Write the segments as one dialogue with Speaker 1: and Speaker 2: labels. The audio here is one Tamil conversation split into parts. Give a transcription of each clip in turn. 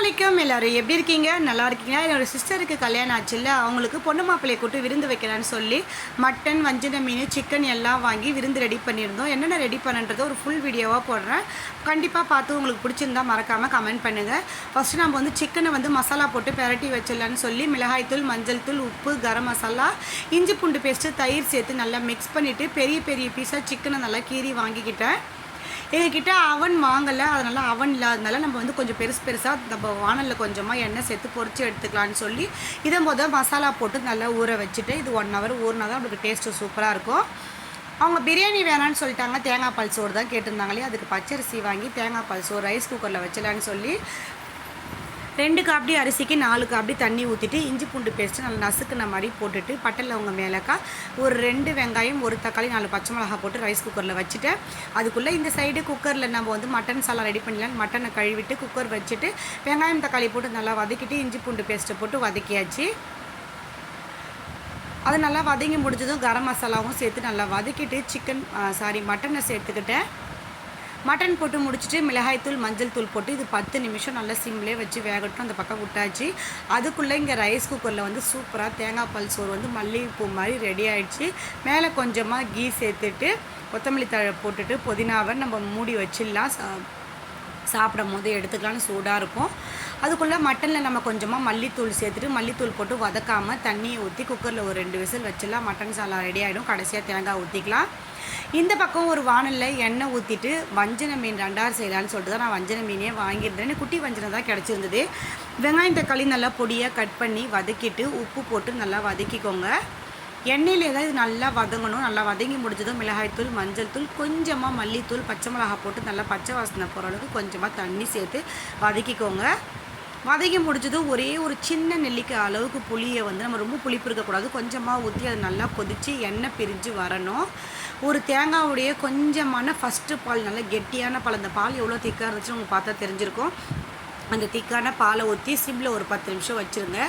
Speaker 1: அஸ்ஸலாமு எல்லாரும் எப்படி இருக்கீங்க? நல்லா இருக்கீங்க? என்னோட சிஸ்டருக்கு கல்யாணம் ஆச்சுல்ல, அவங்களுக்கு பொண்ணு மாப்பிள்ளையை கூட்டு விருந்து வைக்கலான்னு சொல்லி மட்டன், வஞ்சிர மீன், சிக்கன் எல்லாம் வாங்கி விருந்து ரெடி பண்ணியிருந்தோம். என்னென்ன ரெடி பண்ணுன்றதை ஒரு ஃபுல் வீடியோவாக போடுறேன். கண்டிப்பாக பார்த்து உங்களுக்கு பிடிச்சிருந்தா மறக்காமல் கமெண்ட் பண்ணுங்கள். ஃபஸ்ட்டு நம்ம வந்து சிக்கனை வந்து மசாலா போட்டு பெரட்டி வச்சிடலான்னு சொல்லி மிளகாய்த்தூள், மஞ்சள் தூள், உப்பு, கரம் மசாலா, இஞ்சி பூண்டு பேஸ்ட்டு, தயிர் சேர்த்து நல்லா மிக்ஸ் பண்ணிவிட்டு பெரிய பெரிய பீஸாக சிக்கனை நல்லா கீறி வாங்கிக்கிட்டேன். எங்ககிட்ட அவன் வாங்கலை, அதனால் அவன் இல்லாததுனால நம்ம வந்து கொஞ்சம் பெருசாக நம்ம வானலில் கொஞ்சமாக எண்ணெய் சேர்த்து பொரித்து எடுத்துக்கலான்னு சொல்லி இதை மசாலா போட்டு நல்லா ஊற வச்சுட்டு இது 1 hour ஊறினா தான் நம்மளுக்கு டேஸ்ட்டு சூப்பராக இருக்கும். அவங்க பிரியாணி வேணான்னு சொல்லிட்டாங்க, தேங்காய் பால் சோறு தான் கேட்டிருந்தாங்களே. அதுக்கு பச்சரிசி வாங்கி தேங்காய் பால் சோறு ரைஸ் குக்கரில் வச்சலான்னு சொல்லி 2 காப்படி அரிசிக்கு 4 காப்படி தண்ணி ஊற்றிட்டு இஞ்சி பூண்டு பேஸ்ட்டு நல்லா நசுக்குன மாதிரி போட்டுட்டு பட்டை லவங்கம் மேலக்கா ஒரு 2 வெங்காயம், 1 தக்காளி, 4 பச்சை மிளகா போட்டு ரைஸ் குக்கரில் வச்சுட்டேன். அதுக்குள்ளே இந்த சைடு குக்கரில் நம்ம வந்து மட்டன் மசாலா ரெடி பண்ணலான்னு மட்டனை கழுவிட்டு குக்கர் வச்சுட்டு வெங்காயம் தக்காளி போட்டு நல்லா வதக்கிட்டு இஞ்சி பூண்டு பேஸ்ட்டை போட்டு வதக்கியாச்சு. அது நல்லா வதங்கி முடிஞ்சதும் கரம் மசாலாவும் சேர்த்து நல்லா வதக்கிட்டு மட்டனை சேர்த்துக்கிட்டேன். மட்டன் போட்டு முடிச்சுட்டு மிளகாய்த்தூள், மஞ்சள் தூள் போட்டு இது 10 நிமிஷம் நல்லா சிம்லேயே வச்சு வேகட்டும். அந்த பக்கம் விட்டாச்சு. அதுக்குள்ளே இங்கே ரைஸ் குக்கரில் வந்து சூப்பராக தேங்காய் பால் சோறு வந்து மல்லிகைப்பூ மாதிரி ரெடி ஆகிடுச்சு. மேலே கொஞ்சமாக கீ சேர்த்துட்டு கொத்தமல்லி தழை போட்டுட்டு புதினாவை நம்ம மூடி வச்சிடலாம். சாப்பிடும் போது எடுத்துக்கலான்னு சூடாக இருக்கும். அதுக்குள்ளே மட்டனில் நம்ம கொஞ்சமாக மல்லித்தூள் சேர்த்துட்டு மல்லித்தூள் போட்டு வதக்காமல் தண்ணியை ஊற்றி குக்கரில் ஒரு 2 விசில் வச்சிடலாம். மட்டன் சாலா ரெடி ஆகிடும். கடைசியாக தேங்காய் ஊற்றிக்கலாம். இந்த பக்கம் ஒரு வானலில் எண்ணெய் ஊற்றிட்டு வஞ்சன மீன் 2 செய்யலான்னு சொல்லிட்டு தான் நான் வஞ்சன மீனே வாங்கியிருந்தேன். குட்டி வஞ்சனம் தான் கிடச்சிருந்தது. வெங்காயம் தக்காளி நல்லா பொடியாக கட் பண்ணி வதக்கிட்டு உப்பு போட்டு நல்லா வதக்கிக்கோங்க. எண்ணெயிலே தான் இது நல்லா வதங்கணும். நல்லா வதங்கி முடிஞ்சதும் மிளகாய்த்தூள், மஞ்சள் தூள், கொஞ்சமாக மல்லித்தூள், பச்சை மிளகா போட்டு நல்லா பச்சை வாசனை போகிற அளவுக்கு கொஞ்சமாக தண்ணி சேர்த்து வதக்கிக்கோங்க. வதக்கி முடிச்சதும் ஒரே ஒரு சின்ன நெல்லிக்காய் அளவுக்கு புளியை வந்து நம்ம ரொம்ப புளிப்பு இருக்கக்கூடாது, கொஞ்சமாக ஊற்றி அது நல்லா கொதித்து எண்ணெய் பிரிஞ்சு வரணும். ஒரு தேங்காவுடைய கொஞ்சமான ஃபஸ்ட்டு பால் நல்லா கெட்டியான பால், அந்த பால் எவ்வளோ திக்காக இருந்துச்சுன்னு உங்களுக்கு பார்த்தா தெரிஞ்சிருக்கும். அந்த திக்கான பாலை ஊற்றி சிம்மில் ஒரு 10 நிமிஷம் வச்சுருங்க.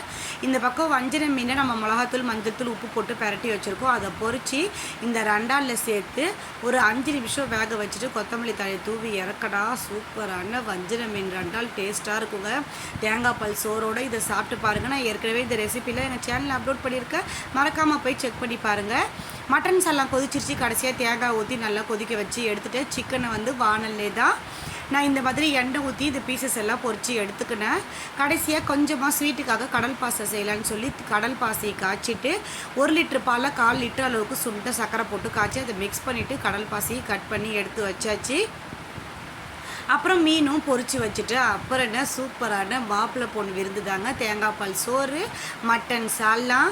Speaker 1: இந்த பக்கம் வஞ்சர மீனை நம்ம மிளகாத்தூள், மஞ்சள் தூள், உப்பு போட்டு பெரட்டி வச்சுருக்கோம். அதை பொரித்து இந்த 2 சேர்த்து ஒரு 5 நிமிஷம் வேக வச்சுட்டு கொத்தமல்லி தழை தூவி இறக்கடா. சூப்பரான வஞ்சர மீன் 2 டேஸ்ட்டாக இருக்குங்க. தேங்காய் பால் சோறோடு இதை சாப்பிட்டு பாருங்கள். நான் ஏற்கனவே இந்த ரெசிபியில் எங்கள் சேனலில் அப்லோட் பண்ணியிருக்கேன், மறக்காமல் போய் செக் பண்ணி பாருங்கள். மட்டன் சாலாம் கொதிச்சிருச்சு. கடைசியாக தேங்காய் ஊற்றி நல்லா கொதிக்க வச்சு எடுத்துகிட்டு சிக்கனை வந்து வானல்லே தான் நான் இந்த மாதிரி எண்ணெய் ஊற்றி இந்த பீசஸ் எல்லாம் பொரித்து எடுத்துக்கினேன். கடைசியாக கொஞ்சமாக ஸ்வீட்டுக்காக கடல் பாசை செய்யலான்னு சொல்லி கடல் பாசையை காய்ச்சிட்டு 1 லிட்டர் பாலில் 1/4 லிட்டர் அளவுக்கு சுண்ட சர்க்கரை போட்டு காய்ச்சி அதை மிக்ஸ் பண்ணிவிட்டு கடல் பாசையை கட் பண்ணி எடுத்து வச்சாச்சு. அப்புறம் மீனும் பொரித்து வச்சுட்டு அப்புறம் என்ன சூப்பரான மாப்பிள்ளை பொண்ணு விருந்து தாங்க. தேங்காய் பால் சோறு, மட்டன் சால்லாம்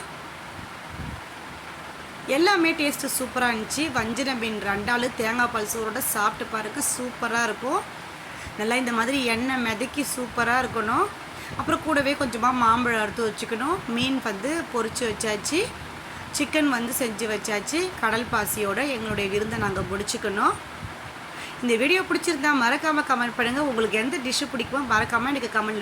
Speaker 1: எல்லாமே டேஸ்ட்டு சூப்பராக இருந்துச்சு. வஞ்சர மீன் 2 தேங்காய் பால் சோறோட சாப்பிட்டு பாருங்க, சூப்பராக இருக்கும். நல்லா இந்த மாதிரி எண்ணெய் மிதக்கி சூப்பராக இருக்கணும். அப்புறம் கூடவே கொஞ்சமாக மாம்பழம் அறுத்து வச்சுக்கணும். மீன் வந்து பொரித்து வச்சாச்சு. சிக்கன் வந்து செஞ்சு வச்சாச்சு. கடல் பாசியோட எங்களுடைய விருந்தை நாங்கள் முடிச்சுக்கணும். இந்த வீடியோ பிடிச்சிருந்தா மறக்காமல் கமெண்ட் பண்ணுங்கள். உங்களுக்கு எந்த டிஷ்ஷு பிடிக்குமோ மறக்காமல் எனக்கு கமெண்ட்